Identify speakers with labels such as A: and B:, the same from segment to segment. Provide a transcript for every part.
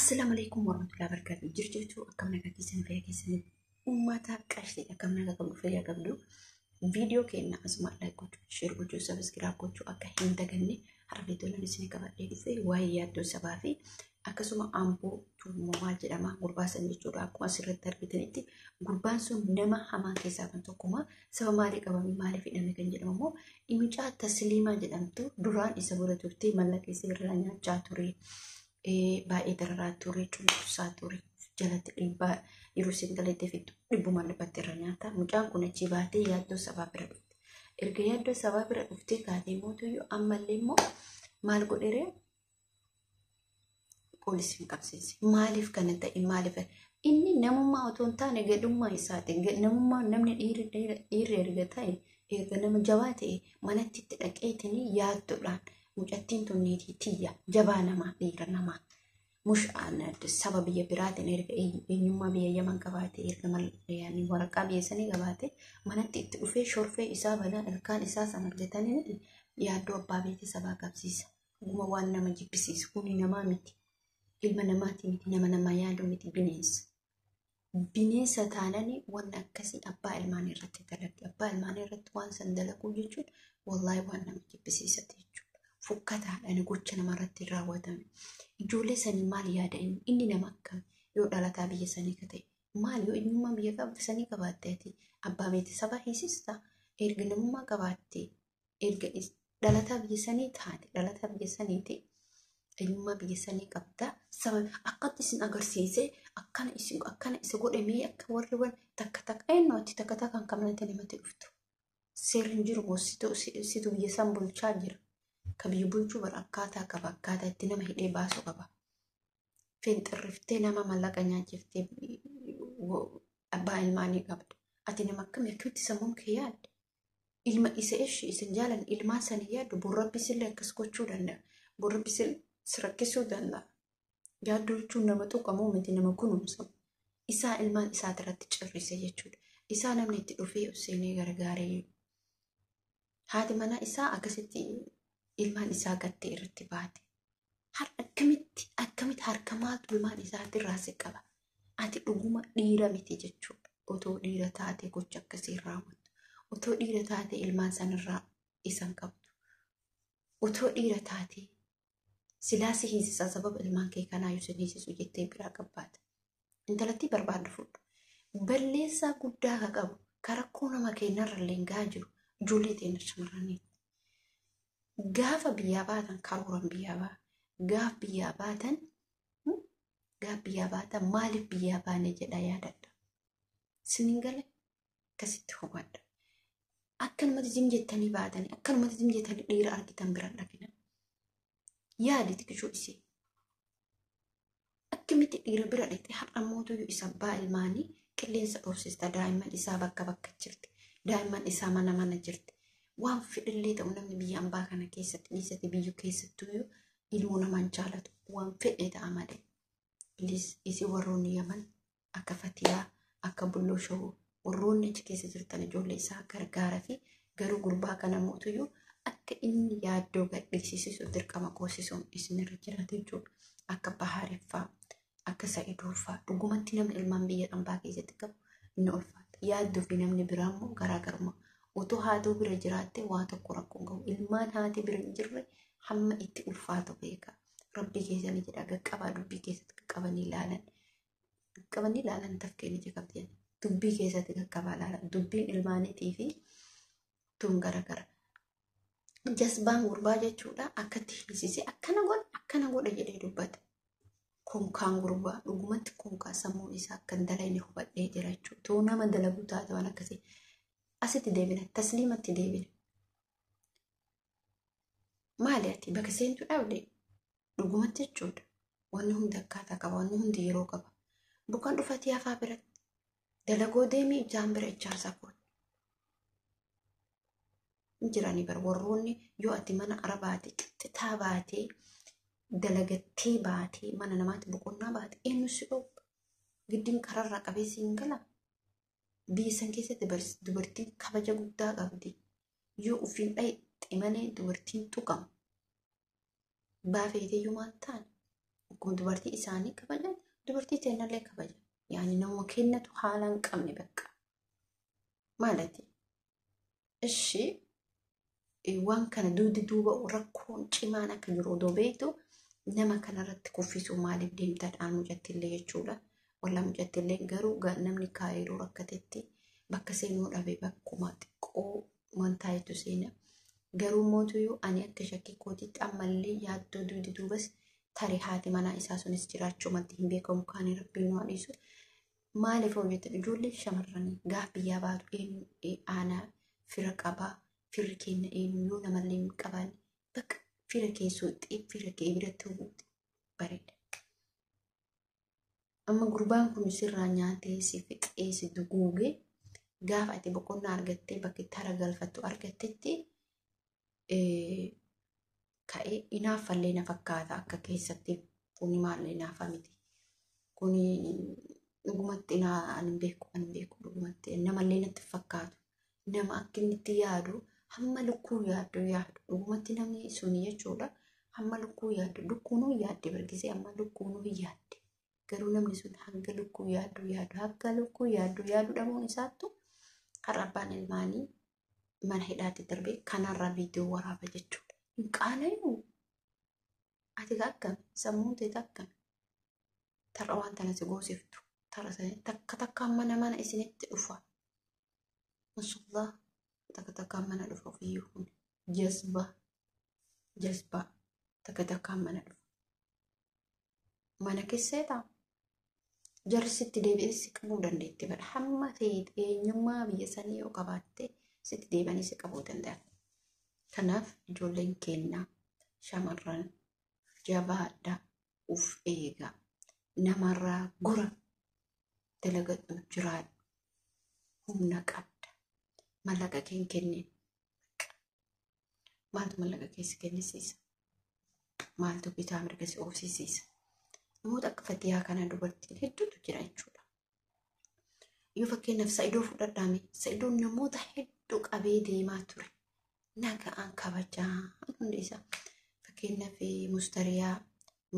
A: Assalamualaikum warahmatullahi wabarakatuh. Jirtu akkam nagaa keessan fayyaa keessan uummata qashee akkam nagaa qabdu fayyaa qabdu. Viidiyoo keenya asuma like gochuu, share gochuu, subscribe gochuu akka hin daganne har'a tolan isin qabadhee dhufee waa'ee yaaddoo sabaa fi akkasuma amboo tuumamaa jedhama gurbaa san jechuudha. Akkuma asirratti argitanitti gurbaan sun nama hamaa keessaa kan tokkuma. Saba maalii qabamee maaliif hidhame kan jedhamu immoo imicaa Tasliimaa jedhamtu duraan isa bira turtee mallaqiisa irraa nyaachaa ture. Baay'ee dararaa ture, cunqursaa ture, jalatti dhiibbaa yeroo isin galeetti fiddu dhibbuma dhibbatti irra nyaata. Mucaan kun achi baatee yaaddoo sabaa bira dhufte. Erga yaaddoo sabaa bira dhuftee kaatee mootuyyuu ammallee immoo maal godheree poolisiin qabsiise. Maaliif kana ta'e maaliif inni namummaa otoo hin taane gadhummaa isaati. Namummaa namni dhiirri erga ta'e erga nama jabaa ta'e manatti itti dhaqeetini yaaddoodhaan. Mucattiin tun niitii tiyya jabaa namaa dhiira namaa mushaan saba biyya biraatiin erga eenyummaa biyya Yaman qabaate erga waraqaa biyya sanii qabaate manatti itti dhufee shorfee isaa banaa ilkaan isaa sana argatanii yaaddoo abbaa beekee sabaa qabsiisa. Dhuguma waan nama jibbisiisu kuni namaa miti, ilma namaati miti, nama namaa yaaduu miti, bineensa. Bineensa taananii waan akkasii abbaa ilmaan irratti dalagde. Abbaa ilmaan irratti waan san dalaguu jechuun wallaahi waan nama jibbisiisate jechuudha. Fukkataadhaan gocha namarratti raawwatame. Ijoollee sanii maal yaada inni nama akkam yoo dhalataa biyya sanii ka ta'e maal yoo eenyummaa biyya sanii qabaatteeti abbaa beekee sabaa hiisista erga namummaa qabaattee erga dhalataa biyya sanii taate dhalataa biyya saniiti eenyummaa biyya sanii qabda saba akkatti isin agarsiisee akkana isa godhamee akka warri waan takka eenyuutti takka kan kamnatti namatti dhuftu. Seerri jiru situ biyya san bulchaa jira. Kabiyyu bulchuu bara akkaataa qaba, akkaataa itti nama hidhee baasu qaba. Finxirriftee nama mallaqa nyaachiftee abbaa ilmaanii qabda. Ati nama akkamitti sammuun kee yaadda? Ilma isa ishee isin jaalan ilmaa sanii yaaddu borrabbisillee akkas gochuu danda'a. Borrabbisillee sirakkisuu danda'a. Yaadduu jechuun nama tuqamuu miti nama kunuunsamu. Isaa ilmaan isaatirratti cirrise jechuudha. Isaa namni itti dhufee seenee gargaaree haati mana isaa akkasitti ilmaan isaa gattee irratti baate. Akkamitti harka maaltu ilmaan isaatirraa si qaba? Ati dhuguma dhiira miti jechuudha. Otoo dhiira taate gocha akkasii raawwattu. Otoo dhiira taate ilmaan sanirraa isan qabdu. Otoo dhiira taate silaa si hiisisaa sababa ilmaan kee kanaa yoo si hiisisu jettee biraa qabbaata. Intalatti barbaaddu fudhu. Balleessaa guddaa ka qabu karakkoo nama keenyarrallee gaa jiru ijoollee teenya shamarraniiti. Gaafa biyyaa baatan karooraan biyyaa baa. Gaaf biyyaa baatan maaliif biyyaa baane jedha yaadadha. Sinin gale akkasitti hubadha. Akkanumatti zimjettanii baatanii akkanumatti zimjettanii dhiira argitan bira dhaqina. Yaadi xiqqishuu isee. Akkamitti dhiira bira dhaqxee har'a mootuyyuu isa abbaa ilmaanii qilleensa dhoofsista daa'imman isaa bakka jirti. Daa'imman isaa mana jirti. Waan fedhillee ta'u namni biyya ambaa kana keessatti dhiisate biyyu keessattuyyuu ilmoo namaan jaalatu waan fedhe ta'a malee. Isi warroonni Yaman akka Fatiyaa akka Bulloo Shawuu warroonni achi keessa jirtan ijoollee isaa gargaaraa fi garuu gurbaa kana mootuyyuu akka inni yaaddoo gadhiisisu dirqama qoosisuun isinirra jiraate jechuudha. Akka Bahaariffaa akka Sa'iduufaa dhugumatti namni ilmaan biyya ambaa keessatti qabu inni ulfaata. Yaaddoo fi namni biraa immoo garaagarummaa. Otoo haatuu bira jiraatte waa tokko rakkoon qabu. Ilmaan haati bira hin jirre hamma itti ulfaatu beeka. Rabbii keessanii jedha qaqqabaa dubbii keessatti qaqqabanii ilaalan. Qaqqabanii ilaalan tafkeen ija qabdeen. Dubbii keessatti qaqqabaa ilaalan. Dubbiin ilmaaniitii fi tun garagara. Jasbaan gurbaa jechuudha akkatti hiisisee akkana godha jedhee dubbata. Konkaan gurbaa dhugumatti konkaa sammuun isaa akka dalayne hubadhee jira jechuudha. Too nama dalaguu taate waan akkasii. Asitti deebina, Tasliimatti deebina. Maali ati bakka seentu dhabde dhugumatti jechuudha. Wanni hundi akkaataa qaba, wanni hundi yeroo qaba. Bukaan dhufatee hafaa biratti dalagoo deemee ijaan bira ijaasaa kooti. Jiranii bara warroonni yoo ati mana arabaate qixxitaa baatee dalagattee baatee mana namaatti boqonnaa baate eenyu si dhooba? Giddiin kararraa qabeessi hin galaa. Biyya san keessatti dubartiin kabaja guddaa qabdi. Yoo ufiin dhayxe malee dubartiin tuqamu. Baafeetee yoo maal taane Akkuma dubartii isaanii kabajan dubartii teenallee kabajan. Yaani nama kennatu haalaan qabne bakka. Maalati? Ishii waan kana duuba rakkoon cimaan akka jiru odoo beektu nama kanarratti kuffisuu maaliif deemtadhaan mucattillee jechuudha. Walla mucattillee garuu namni kaayiruu rakkatetti bakka seenuu dhabe bakkuma xiqqoo wantaa jettu seena. Garuu mootuyyuu ani akka shakkii kootiitti ammallee yaaddoo duubas tarii haati manaa isaa sunis jiraachuu maddii hin beekamu kaanii rabbiin nu dhiisu. Maaliif hojjetan ijoollee shamarranii gaaf biyyaa baatu aanaa fira qabaa. Firri keenya yoo namallee hin qabaanne bakka fira keessoo fira kee biratti hubuuti bareeda. Amma gurbaan kun sirraa nyaatee si fixee si duguugee gaafa ati boqonnaa argattee bakki tara galfattu argattetti ka'ee inaaffallee na fakkaata akka keessatti kuni maallee naafa miti. Kuni dhugumatti hin beeku dhugumatti namallee natti fakkaatu nama akka inni itti yaadu. Hamma lukkuu yaaddu dhugumatti namni suni jechuudha. Hamma lukkuu yaaddu lukkuunuu yaadde bargisee amma lukkuunuu hin yaadde. Garuu namni sun hanga lukkuu yaaddu dhabuun isaattu har'a abbaan ilmaanii mana hidhaatti darbee kanarraa viidiyoo waraaba jechuudha. Hin qaalayyuu ati akkami sammuun ta'e akkami tarra waan tana si goosiftu takka mana isinitti dhufa. Masuulaa. Takka mana dhufa ofiyyuu kun jazba takka mana dhufa. Mana keessaa jarri sitti deebi'ee si qabuu dandeetti bara hamma ta'e eenyummaa biyya sanii yoo qabaatte sitti deebi'anii si qabuu danda'an. Kanaaf ijoolleen kennaa shamarran jabaadhaa uf eegaa namarraa gura dalagadhu jiraadhu humna qaba. Mallaqa keen kenneen maaltu mallaqa keessa kennisiisa? Maaltu bitaa mirga si oofsisiisa? Namoota akka Fatiyaa kana dubartiin hedduutu jira jechuudha. Yoo fakkeenyaaf Sa'idoo fudhadhaame Sa'idoon namoota hedduu qabee deemaa ture. Nagaan kabajaa hundi isaa fakkeenyaaf Mustariyaa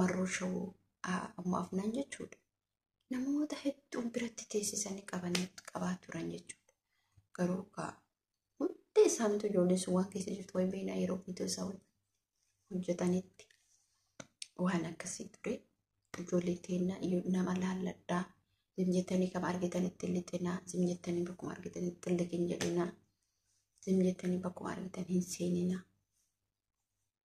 A: Marroo Shawuu ammoo afnaan jechuudha. Namoota hedduun biratti teessisanii qabaa turan jechuudha. Garuu hundi isaaniitu ijoolleen sun waan keessa jirtu wayi beeknaa yeroo bituu isaa hojjetanitti waan akkasii ture. Ijoollee teennaa nama laalladhaa zimjettanii kama argitanitti lixinaa zimjettanii bakkuma argitanitti liqin jedhinaa zimjettanii bakkuma argitan hin seeninaa.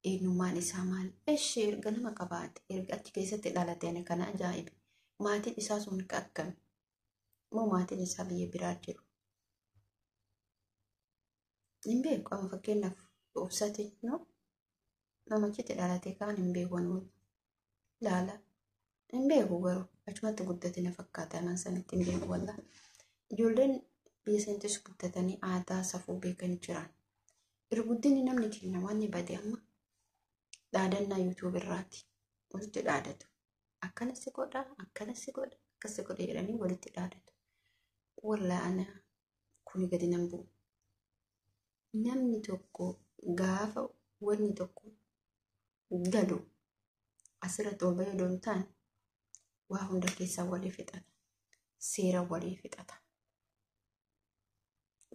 A: Eenyummaan isaa maal? Ishee erga nama qabaate erga achi keessatti dhalateen kana ajaa'ibe. Maatiin isaa sun akkami? Moo maatiin isaa biyya biraa jiru? Hin beeku amma fakkeenyaaf obsate namachitti dhalatee kaan hin beeku laala. Hin beeku garuu achumatti guddate na fakkaata aman sanitti hin beeku wallaa. Ijoolleen biyya sanattis guddatanii aadaa safuu beekanii jiran. Irguddinni namni kenna waan ni bade amma dhaadannaa yuutuub irraati walitti dhaadatu. Akkanasi godha akkasi godha jedhanii walitti dhaadatu. Wallaa ana kuni gadi nan bu'u. Namni tokko gaafa wanni tokko galu asirratti ol bahee doon ta'an waa hunda keessaa walii fixata. Seera walii fixata.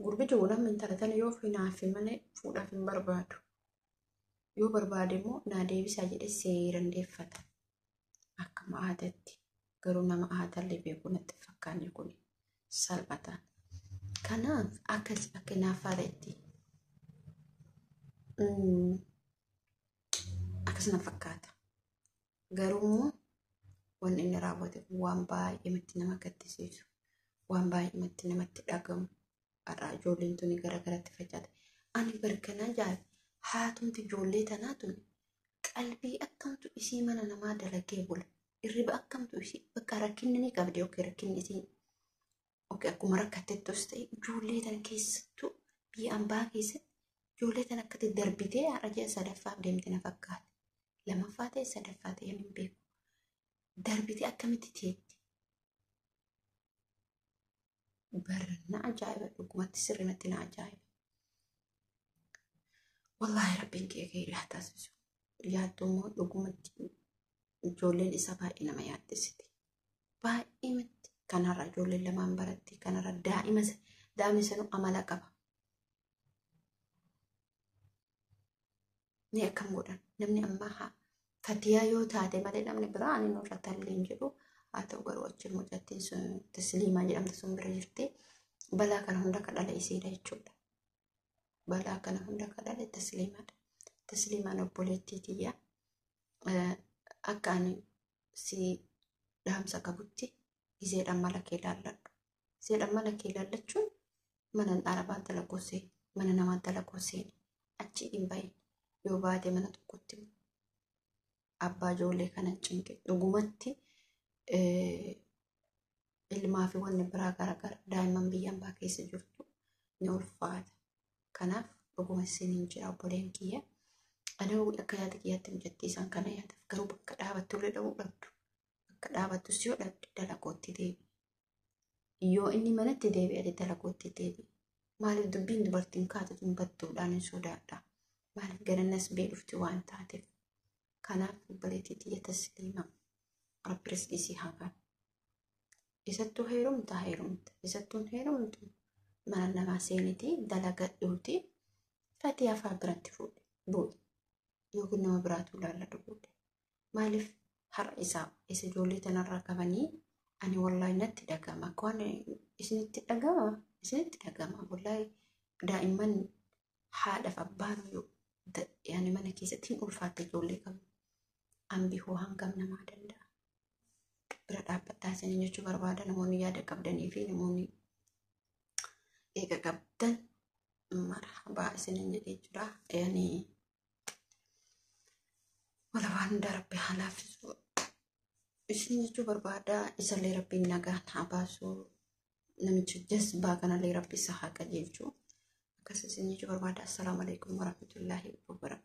A: Gurbichi walaam intalatana yoo finaafi malee fuudhaaf hin barbaadu. Yoo barbaade immoo naa deebisaa jedhee seeran deeffata. Akkama aadaatti garuu nama aadaallee beekuu natti fakkaanne kun salphataan. Kanaaf akka naafaadha akkasuma fakkaata. Garuu wanni inni raawwate waan baay'ee nama gaddisiisu waan baay'ee namatti dhagamu. Har'a ijoolleen tuni garagaratti facaate. Ani barkanaa jaalle haatumti ijoollee tanaa tuni qalbii akkamtu isii mana namaa dalagee bula. Irriba akkamtu isii bakka rakkinni ni qabdi yookiin rakkinni isii akkuma rakkattettus ta'e ijoollee tana keessattuu biyya ambaa keessatti ijoollee tana akkatti darbitee har'a ji'a sadaffaaf deemte na fakkaate. Lamaffaa ta'e sadaffaa ta'e hin beeku. Darbitee akkamitti teetti? Barna ajaa'iba dhugumatti sirrimatti na ajaa'iba. Wallaahi rabbiin kee haa taasisu. Yaaddoommoo dhugumatti ijoolleen isa baay'ee nama yaaddessiti. Baay'ee miti. Kanarra ijoolleen lamaan baratti. Kanarra daa'imni sanuu amala qaba. Ni akkam godhan. Namni ammaa Fatiyaa yoo taate malee namni biraa ani nurra talleen jedhu. Haa ta'u garuu achi mucattiin sun Tasliimaa jedhamtu sun bira jirti. Balaa kana hunda ka dhala isiidha jechuudha. Balaa kana hunda ka dhale Tasliimaadha. Tasliimaan obboleettii tiyya. Akka ani si dhaamsa qabutti iseedhaan mala kee ilaalladhu. Iseedhaan mala kee ilaallachuun mana arabaan dalagoosee, mana namaan dalagoosee achi hin bahin. Yoo baate mana tokkotti abbaa ijoollee kana cinqe dhugumatti ilmaa fi wanni biraa garagara daa'imman biyya ambaa keessa jirtu ni ulfaata. Kanaaf dhuguma isiniin jira obboleen kiyya. Ani akka yaada kiyyaatti mijattii isaan kana yaadaaf garuu bakka dhaabattu illee dha'uu dhabdu. Bakka dhaabattus yoo dhabde dalagootti deebi. Yoo inni manatti deebi'ate dalagootti deebi. Maaliif dubbiin dubartiin kaatu battuudhaan hin sodaadha. Maaliif garannas beelufti waan taateef. Kanaaf obboleettii tiyya Tasliimaa Rabbi rizqii haa kennu. Isattuu heerumta. Isattuun heerumtu mana namaa seeniti dalagadhuuti Fatiyaa fa'aa biratti bu'e. Yookiin nama biraatu ilaallatu bu'e. Maaliif har'a isa ijoollee tanarraa qabanii ani wallaahi natti dhagama. Akka isinitti dhagama. Wallaahi daa'imman haadhaaf abbaan yaani mana keessatti hin ulfaatte ijoollee qabu. Ambi hoo hangam namaa danda'a. Bira dhaabbattaa isin jechuu barbaada namoonni yaada qabdanii fi namoonni eega qabdan marhabaa isinin jedhee jira. Yaani wala waan hunda Rabbi haa laaffisu isin jechuu barbaada. Isallee Rabbiin nagaan haa baasu. Namicha jazbaa kanallee Rabbi isa haa qajeelchu. Akkas isin jechuu barbaada. Assalaamu alaikum warahmatullaahi wabarakatuh.